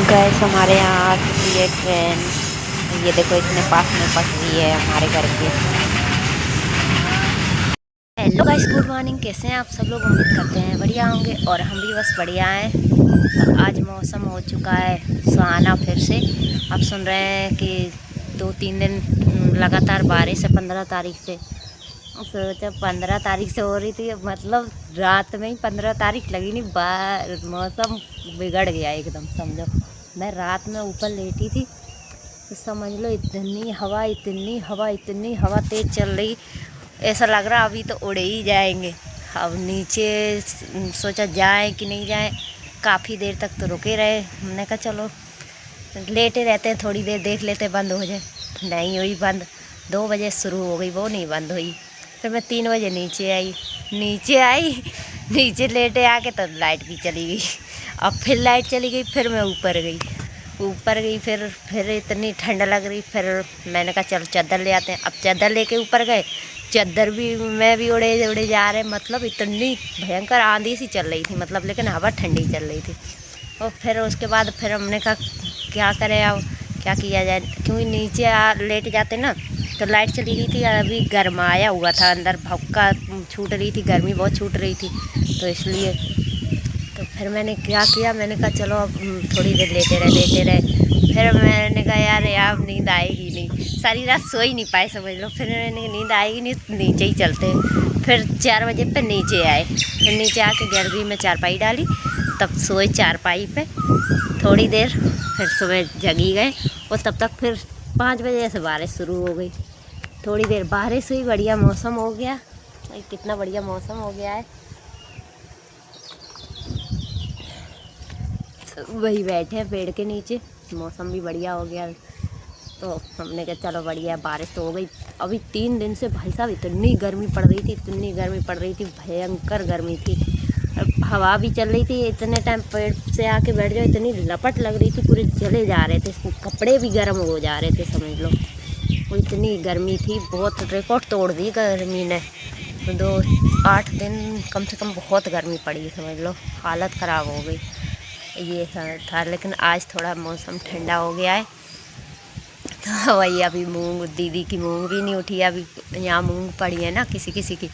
Gas हमारे यहाँ आ चुकी है ट्रेन। ये देखो इतने पास में पटरी है हमारे घर के। Hello guys, good morning. कैसे हैं आप सब लोग? उम्मीद करते हैं बढ़िया होंगे और हम भी बस बढ़िया हैं। आज मौसम हो चुका है सुहाना फिर से। आप सुन रहे हैं कि 2-3 दिन लगातार बारिश है 15 तारीख से। सोचा 15 तारीख से हो रही थी, मतलब रात में ही 15 तारीख लगी नहीं, मौसम बिगड़ गया एकदम समझो। मैं रात में ऊपर लेटी थी तो समझ लो इतनी हवा इतनी हवा इतनी हवा तेज़ चल रही, ऐसा लग रहा अभी तो उड़े ही जाएंगे। अब नीचे सोचा जाए कि नहीं जाए, काफ़ी देर तक तो रुके रहे। हमने कहा चलो लेटे रहते हैं, थोड़ी देर देख लेते बंद हो जाए। नहीं हुई बंद। 2 बजे शुरू हो गई, वो नहीं बंद हुई। फिर मैं 3 बजे नीचे आई नीचे लेटे आके तो लाइट भी चली गई। अब फिर लाइट चली गई, फिर मैं ऊपर गई फिर इतनी ठंड लग रही। फिर मैंने कहा चल चादर ले आते हैं। अब चादर लेके ऊपर गए, चादर भी मैं भी उड़े जा रहे, मतलब इतनी भयंकर आंधी सी चल रही थी, मतलब लेकिन हवा ठंडी चल रही थी। और फिर उसके बाद फिर हमने कहा क्या करें, अब क्या किया जाए, क्योंकि नीचे लेट जाते ना तो लाइट चली गई थी। अभी गरमाया हुआ था, अंदर भपका छूट रही थी, गर्मी बहुत छूट रही थी, तो इसलिए तो फिर मैंने क्या किया, मैंने कहा चलो अब थोड़ी देर लेटे रहे। फिर मैंने कहा यार नींद आएगी नहीं, सारी रात सो ही नहीं पाए समझ लो। फिर मैंने नींद आएगी नहीं, नीचे ही चलते हैं। फिर 4 बजे पे नीचे आए, फिर नीचे आके गैलरी में चारपाई डाली, तब सोए चारपाई पे थोड़ी देर। फिर सुबह जगी गए और तब तक फिर 5 बजे से बारिश शुरू हो गई। थोड़ी देर बारिश हुई, बढ़िया मौसम हो गया। कितना बढ़िया मौसम हो गया है। वही बैठे हैं पेड़ के नीचे, मौसम भी बढ़िया हो गया। तो हमने कहा चलो बढ़िया, बारिश तो हो गई। अभी 3 दिन से भाई साहब इतनी गर्मी पड़ रही थी, भयंकर गर्मी थी। हवा भी चल रही थी, इतने टाइम पेड़ से आके बैठ जाओ, इतनी लपट लग रही थी, पूरे जले जा रहे थे, कपड़े भी गर्म हो जा रहे थे समझ लो। वो इतनी गर्मी थी, बहुत रिकॉर्ड तोड़ दी गर्मी ने। 8 दिन कम से कम बहुत गर्मी पड़ी समझ लो, हालत ख़राब हो गई। ये था लेकिन आज थोड़ा मौसम ठंडा हो गया है। तो वही अभी मूंग, दीदी की मूंग भी नहीं उठी, अभी यहाँ मूंग पड़ी है ना, किसी की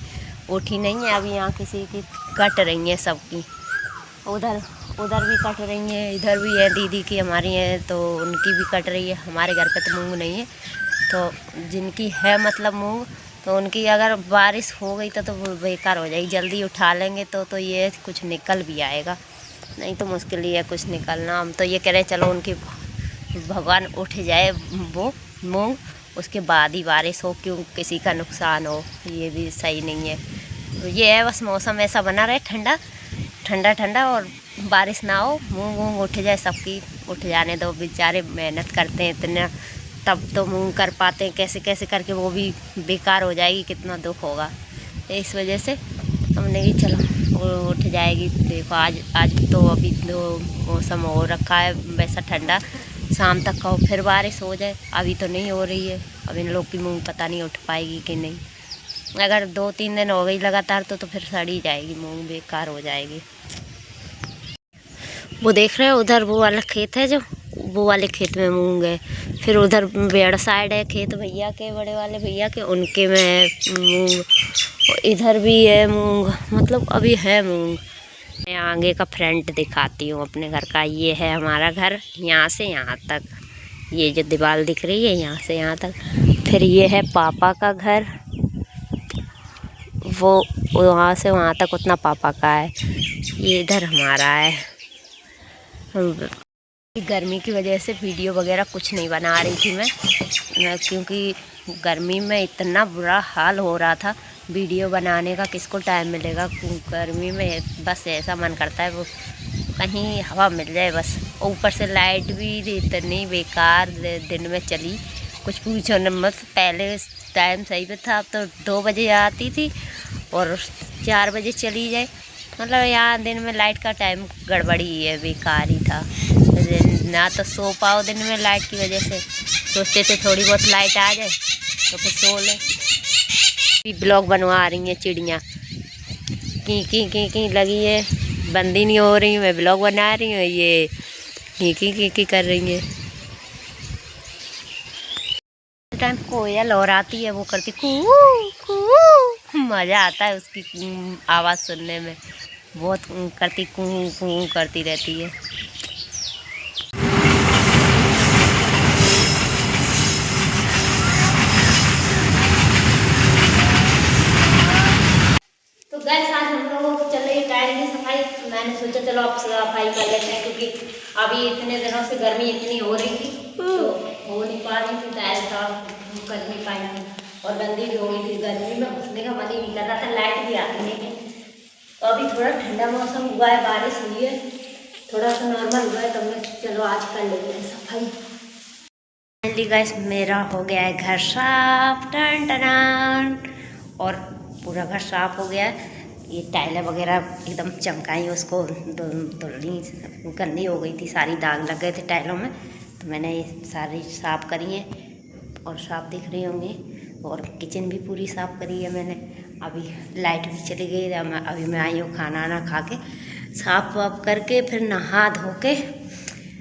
उठी नहीं है अभी, यहाँ किसी की कट रही है सबकी। उधर भी कट रही है, इधर भी है दीदी की, हमारी है तो उनकी भी कट रही है। हमारे घर पे तो मूंग नहीं है, तो जिनकी है मतलब मूंग, तो उनकी अगर बारिश हो गई तो वो बेकार हो जाएगी। जल्दी उठा लेंगे तो ये कुछ निकल भी आएगा, नहीं तो मुश्किल ही है कुछ निकलना। हम तो ये कह रहे चलो उनकी भगवान उठ जाए वो मूंग, उसके बाद ही बारिश हो, क्यों किसी का नुकसान हो, ये भी सही नहीं है। तो ये है बस, मौसम ऐसा बना रहे ठंडा और बारिश ना हो, मूंग उठ जाए सबकी। उठ जाने दो, बेचारे मेहनत करते हैं इतना, तब तो मूंग कर पाते हैं, कैसे कैसे करके वो भी बेकार हो जाएगी, कितना दुख होगा। इस वजह से हमने भी चलो वो उठ जाएगी। देखो आज तो अभी तो मौसम हो रखा है वैसा ठंडा, शाम तक का फिर बारिश हो जाए। अभी तो नहीं हो रही है। अब इन लोग की मूंग पता नहीं उठ पाएगी कि नहीं। अगर 2-3 दिन हो गई लगातार तो फिर सड़ ही जाएगी मूंग, बेकार हो जाएगी। वो देख रहे हो उधर वो वाला खेत है, जो वो वाले खेत में मूंग है। फिर उधर बेड़ साइड है खेत भैया के, बड़े वाले भैया के, उनके में है मूंग। इधर भी है मूंग, मतलब अभी है मूंग। मैं आगे का फ्रंट दिखाती हूँ अपने घर का। ये है हमारा घर, यहाँ से यहाँ तक, ये जो दीवार दिख रही है यहाँ से यहाँ तक। फिर ये है पापा का घर, वो वहाँ से वहाँ तक उतना पापा का है। ये इधर हमारा है। गर्मी की वजह से वीडियो वगैरह कुछ नहीं बना रही थी मैं, क्योंकि गर्मी में इतना बुरा हाल हो रहा था, वीडियो बनाने का किसको टाइम मिलेगा गर्मी में। बस ऐसा मन करता है वो कहीं हवा मिल जाए बस। ऊपर से लाइट भी इतनी बेकार दिन में चली, कुछ पूछो न मत। पहले टाइम सही पे था, अब तो 2 बजे आती थी और 4 बजे चली जाए, मतलब यहाँ दिन में लाइट का टाइम गड़बड़ी है, बेकार ही था। ना तो सो पाओ दिन में लाइट की वजह से, सोचते थे थोड़ी बहुत लाइट आ जाए तो फिर सो ले। ब्लॉग बनवा रही हैं चिड़ियाँ, की लगी है, बंदी नहीं हो रही, मैं ब्लॉग बना रही हूँ। ये की कर रही है। टाइम कोयल और आती है, वो करती कू कू, मज़ा आता है उसकी आवाज़ सुनने में। बहुत करती कू कू करती रहती है। तो गैस आज हम लोग चल रही टाइल की सफाई। मैंने सोचा चलो अब सफाई कर लेते हैं, क्योंकि अभी इतने दिनों से गर्मी इतनी हो रही थी तो हो नहीं पा रही थी, टाइल साफ कर नहीं पाई थी और गंदी भी हो गई थी। गर्मी में घुसने का मन ही नहीं कर रहा था, लाइट भी आती नहीं थी। तो अभी थोड़ा ठंडा मौसम हुआ है, बारिश हुई है, थोड़ा सा नॉर्मल हुआ है, तो मैं चलो आज कर लेते हैं सफाई। फाइनली गाइस मेरा हो गया है घर साफ, टन टन, और पूरा घर साफ हो गया है। ये टाइलें वगैरह एकदम चमकाई, उसको धुलनी गंदी हो गई थी, सारी दाग लग गए थे टाइलों में, तो मैंने ये सारी साफ़ करी है और साफ दिख रही होंगी। और किचन भी पूरी साफ़ करी है मैंने। अभी लाइट भी चली गई, अभी मैं आई हूँ खाना वाना खा के, साफ वाफ करके फिर नहा धो के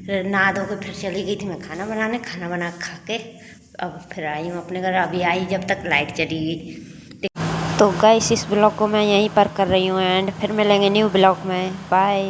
फिर चली गई थी मैं खाना बनाने। खाना बना खा के अब फिर आई हूँ अपने घर। अभी आई जब तक लाइट चली गई। तो गाइस इस ब्लॉग को मैं यहीं पर कर रही हूँ एंड फिर मिलेंगे न्यू ब्लॉग में। बाय।